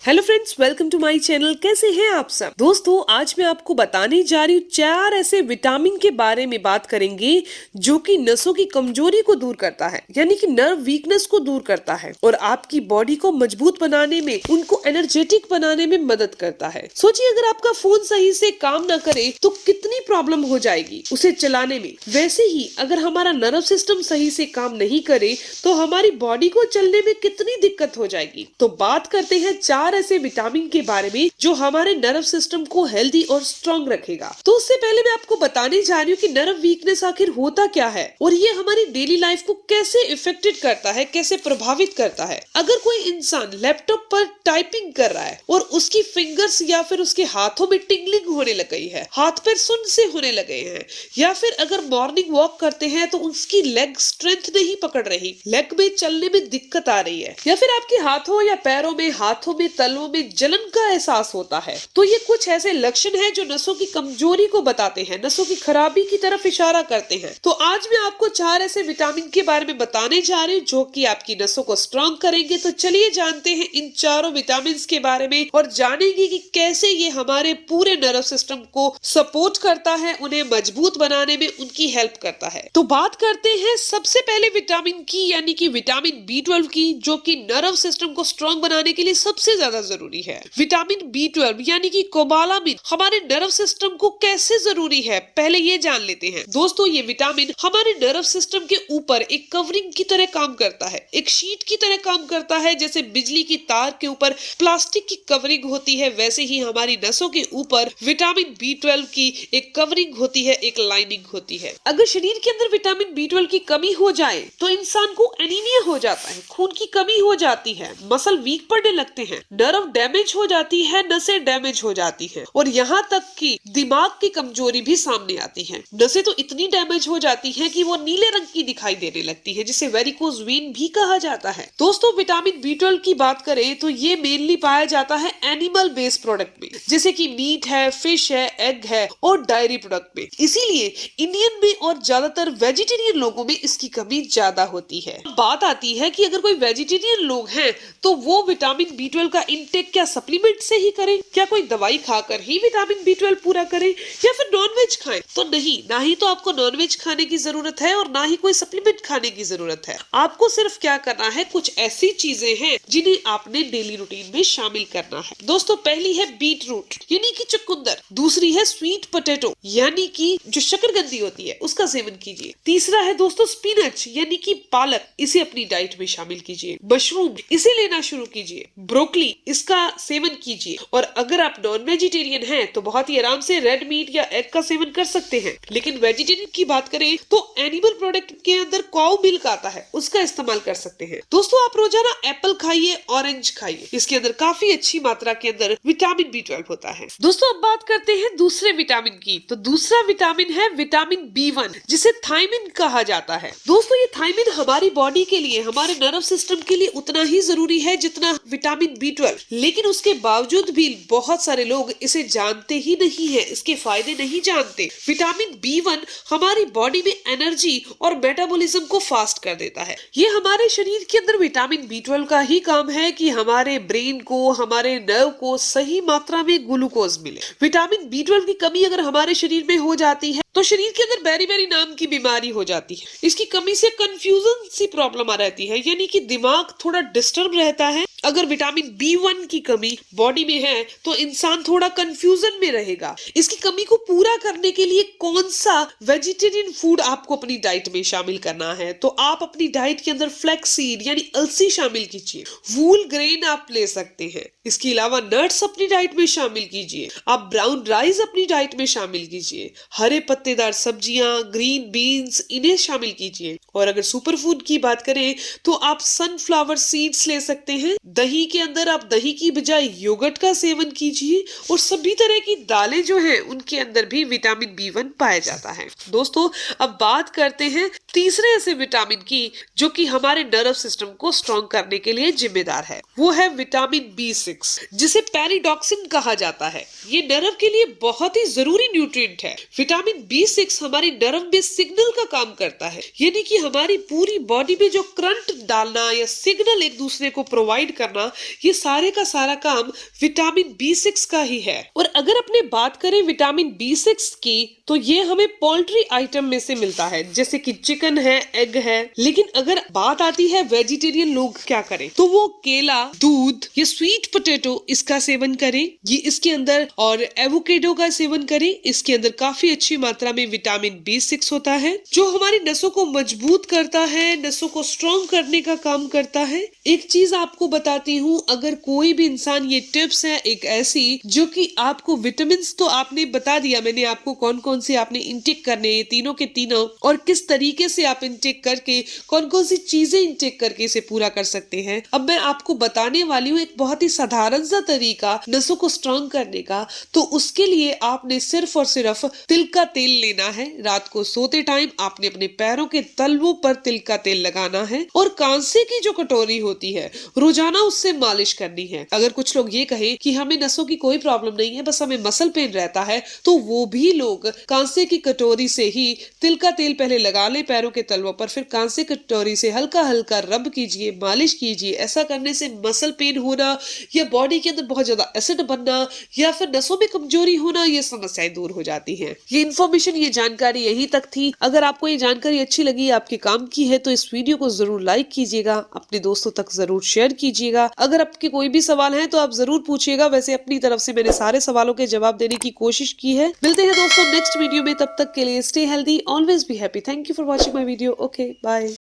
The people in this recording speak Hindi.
Hello friends, welcome to my channel. कैसे हैं आप सब दोस्तों? आज मैं आपको बताने जा रही हूँ 4 ऐसे विटामिन के बारे में बात करेंगे जो कि नसों की कमजोरी को दूर करता है, यानी कि नर्व वीकनेस को दूर करता है और आपकी बॉडी को मजबूत बनाने में, उनको एनर्जेटिक बनाने में मदद करता है। सोचिए, अगर आपका फोन सही से काम ना करे तो कितनी प्रॉब्लम हो जाएगी उसे चलाने में। वैसे ही अगर हमारा नर्व सिस्टम सही से काम नहीं करे तो हमारी बॉडी को चलने में कितनी दिक्कत हो जाएगी। तो बात करते हैं 4 ऐसे विटामिन के बारे में जो हमारे नर्व सिस्टम को हेल्दी और स्ट्रॉन्ग रखेगा। तो उससे पहले मैं आपको बताने जा रही हूँ कि नर्व वीकनेस आखिर होता क्या है और ये हमारी डेली लाइफ को कैसे इफेक्टेड करता है, कैसे प्रभावित करता है। अगर कोई इंसान लैपटॉप पर टाइपिंग कर रहा है और उसकी फिंगर्स या फिर उसके हाथों में टिंगलिंग होने लग गई है, हाथ पैर सुन्न से होने लगे हैं, या फिर अगर मॉर्निंग वॉक करते हैं तो उसकी लेग स्ट्रेंथ नहीं पकड़ रही, लेग में चलने में दिक्कत आ रही है, या फिर आपके हाथों या पैरों में, हाथों में, तलवों में जलन का एहसास होता है, तो ये कुछ ऐसे लक्षण हैं जो नसों की कमजोरी को बताते हैं, नसों की खराबी की तरफ इशारा करते हैं। तो आज मैं आपको 4 ऐसे विटामिन के बारे में बताने जा रही हूँ जो कि आपकी नसों को स्ट्रॉन्ग करेंगे। तो चलिए जानते हैं इन चारों विटामिन के बारे में और जानेंगे कि कैसे ये हमारे पूरे नर्व सिस्टम को सपोर्ट करता है, उन्हें मजबूत बनाने में उनकी हेल्प करता है। तो बात करते हैं सबसे पहले विटामिन की, यानी कि विटामिन B12 की, जो कि नर्व सिस्टम को स्ट्रॉन्ग बनाने के लिए सबसे ज्यादा जरूरी है। विटामिन B12 यानी कि कोबालामिन हमारे नर्व सिस्टम को कैसे जरूरी है, पहले ये जान लेते हैं। दोस्तों, ये विटामिन हमारे नर्व सिस्टम के ऊपर एक कवरिंग की तरह काम करता है, एक शीट की तरह काम करता है। जैसे बिजली की तार के ऊपर प्लास्टिक की कवरिंग होती है, वैसे ही हमारी नसों के ऊपर विटामिन B12 की एक कवरिंग होती है, एक लाइनिंग होती है। अगर शरीर के अंदर विटामिन B12 की कमी हो जाए तो इंसान को एनीमिया हो जाता है, खून की कमी हो जाती है, मसल वीक पड़ने लगते हैं, नर्व डैमेज हो जाती है, नसें डैमेज हो जाती हैं और यहाँ तक कि दिमाग की कमजोरी भी सामने आती है। नसें तो इतनी डैमेज हो जाती हैं कि वो नीले रंग की दिखाई देने लगती है, जिसे वेरिकोज वेन भी कहा जाता है। दोस्तों, विटामिन B12 की बात करें तो ये मेनली पाया जाता है एनिमल बेस्ड प्रोडक्ट में, जैसे कि मीट है, फिश है, एग है और डायरी प्रोडक्ट में। इसीलिए इंडियन में और ज्यादातर वेजिटेरियन लोगों में इसकी कमी ज्यादा होती है। बात आती है कि अगर कोई वेजिटेरियन लोग हैं तो वो विटामिन B12 का इंटेक क्या सप्लीमेंट से ही करें, क्या कोई दवाई खाकर ही विटामिन B12 पूरा करें, या फिर नॉनवेज खाएं? तो नहीं, ना ही तो आपको नॉनवेज खाने की जरूरत है और ना ही कोई सप्लीमेंट खाने की जरूरत है। आपको सिर्फ क्या करना है, कुछ ऐसी चीजें हैं जिन्हें आपने डेली रूटीन में शामिल करना है। दोस्तों, पहली है बीट रूट यानी कि चुकंदर, दूसरी है स्वीट पोटैटो यानी कि जो शकरकंदी होती है उसका सेवन कीजिए, तीसरा है दोस्तों स्पिनच यानी कि पालक, इसे अपनी डाइट में शामिल कीजिए, मशरूम इसे लेना शुरू कीजिए, ब्रोकली इसका सेवन कीजिए, और अगर आप नॉन वेजिटेरियन हैं तो बहुत ही आराम से रेड मीट या एग का सेवन कर सकते हैं। लेकिन वेजिटेरियन की बात करें तो एनिमल प्रोडक्ट के अंदर काऊ मिल्क आता है, उसका इस्तेमाल कर सकते हैं। दोस्तों, आप रोजाना एप्पल खाइए, ऑरेंज खाइए, इसके अंदर काफी अच्छी मात्रा के अंदर विटामिन B12 होता है। दोस्तों, अब बात करते हैं दूसरे विटामिन की। तो दूसरा विटामिन है विटामिन B1, जिसे थायमिन कहा जाता है। दोस्तों, ये थायमिन हमारी बॉडी के लिए, हमारे नर्व सिस्टम के लिए उतना ही जरूरी है जितना विटामिन B12, लेकिन उसके बावजूद भी बहुत सारे लोग इसे जानते ही नहीं है, इसके फायदे नहीं जानते। विटामिन B1 हमारी बॉडी में एनर्जी और मेटाबॉलिज्म को फास्ट कर देता है। ये हमारे शरीर के अंदर विटामिन B12 का ही काम है कि हमारे ब्रेन को, हमारे नर्व को सही मात्रा में ग्लूकोज मिले। विटामिन B12 की कमी अगर हमारे शरीर में हो जाती है तो शरीर के अंदर बेरी-बेरी नाम की बीमारी हो जाती है। इसकी कमी से कंफ्यूजन सी प्रॉब्लम आ रहती है, यानी कि दिमाग थोड़ा डिस्टर्ब रहता है। अगर विटामिन B1 की कमी बॉडी में है तो इंसान थोड़ा कंफ्यूजन में रहेगा। इसकी कमी को पूरा करने के लिए कौन सा वेजिटेरियन फूड आपको अपनी डाइट में शामिल करना है? तो आप अपनी डाइट के अंदर फ्लैक्सीड यानी अलसी शामिल कीजिए, वूल ग्रेन आप ले सकते हैं, इसके अलावा नट्स अपनी डाइट में शामिल कीजिए, आप ब्राउन राइस अपनी डाइट में शामिल कीजिए, हरे पत्तेदार सब्जियां, ग्रीन बीन्स इन्हें शामिल कीजिए, और अगर सुपर फूड की बात करें तो आप सनफ्लावर सीड्स ले सकते हैं। दही के अंदर आप दही की बजाय योगर्ट का सेवन कीजिए, और सभी तरह की दालें जो हैं उनके अंदर भी विटामिन B1 पाया जाता है। दोस्तों, अब बात करते हैं तीसरे ऐसे विटामिन की जो कि हमारे नर्व सिस्टम को स्ट्रॉन्ग करने के लिए जिम्मेदार है। वो है विटामिन B6, जिसे पेरिडॉक्सिन कहा जाता है। ये नर्व के लिए बहुत ही जरूरी न्यूट्रिएंट है। विटामिन B6 हमारी नर्व में सिग्नल का काम करता है, यानी कि हमारी पूरी बॉडी में जो करंट डालना या सिग्नल एक दूसरे को प्रोवाइड करना, ये सारे का सारा काम विटामिन B6 का ही है। और अगर अपने बात करें विटामिन B6 की, तो ये हमें पोल्ट्री आइटम में से मिलता है, जैसे कि चिकन है, एग है। लेकिन अगर बात आती है वेजिटेरियन लोग क्या करें, तो वो केला, दूध, ये स्वीट पोटैटो इसका सेवन करें, ये इसके अंदर, और एवोकेडो का सेवन करें, इसके अंदर काफी अच्छी मात्रा में विटामिन B6 होता है, जो हमारी नसों को मजबूत करता है, नसों को स्ट्रॉन्ग करने का काम करता है। एक चीज आपको बताती हूँ, अगर कोई भी इंसान, ये टिप्स है एक ऐसी जो कि आपको विटामिन तो आपने बता दिया मैंने आपको कौन कौन से आपने इंटेक करने, ये तीनों के तीनों, और किस तरीके से आप इंटेक करके कौन कौन सी चीजें इंटेक करके इसे पूरा कर सकते हैं। अब मैं आपको बताने वाली हूँ एक बहुत ही साधारण सा तरीका नसों को स्ट्रॉन्ग करने का। तो उसके लिए आपने सिर्फ और सिर्फ तिल का तेल लेना है। रात को सोते टाइम आपने अपने पैरों के तलवों पर तिल का तेल लगाना है, और कांसे की जो कटोरी होती है रोजाना उससे मालिश करनी है। अगर कुछ लोग ये कहे कि हमें नसों की कोई प्रॉब्लम नहीं है, बस हमें मसल पेन रहता है, तो वो भी लोग कांसे की कटोरी से ही तिल का तेल पहले लगा ले पैरों के तलवों पर, फिर कांसे कटोरी से हल्का हल्का रब कीजिए, मालिश कीजिए। ऐसा करने से मसल पेन होना या बॉडी के अंदर बहुत ज्यादा एसिड बनना या फिर नसों में कमजोरी होना, ये समस्याएं दूर हो जाती हैं। ये इन्फॉर्मेशन, ये जानकारी यहीं तक थी। अगर आपको ये जानकारी अच्छी लगी, आपके काम की है, तो इस वीडियो को जरूर लाइक कीजिएगा, अपने दोस्तों तक जरूर शेयर कीजिएगा। अगर आपके कोई भी सवाल है तो आप जरूर पूछिएगा। वैसे अपनी तरफ से मैंने सारे सवालों के जवाब देने की कोशिश की है। मिलते हैं दोस्तों नेक्स्ट वीडियो में, तब तक के लिए stay healthy, always be happy. Thank you for watching my video. Okay, bye.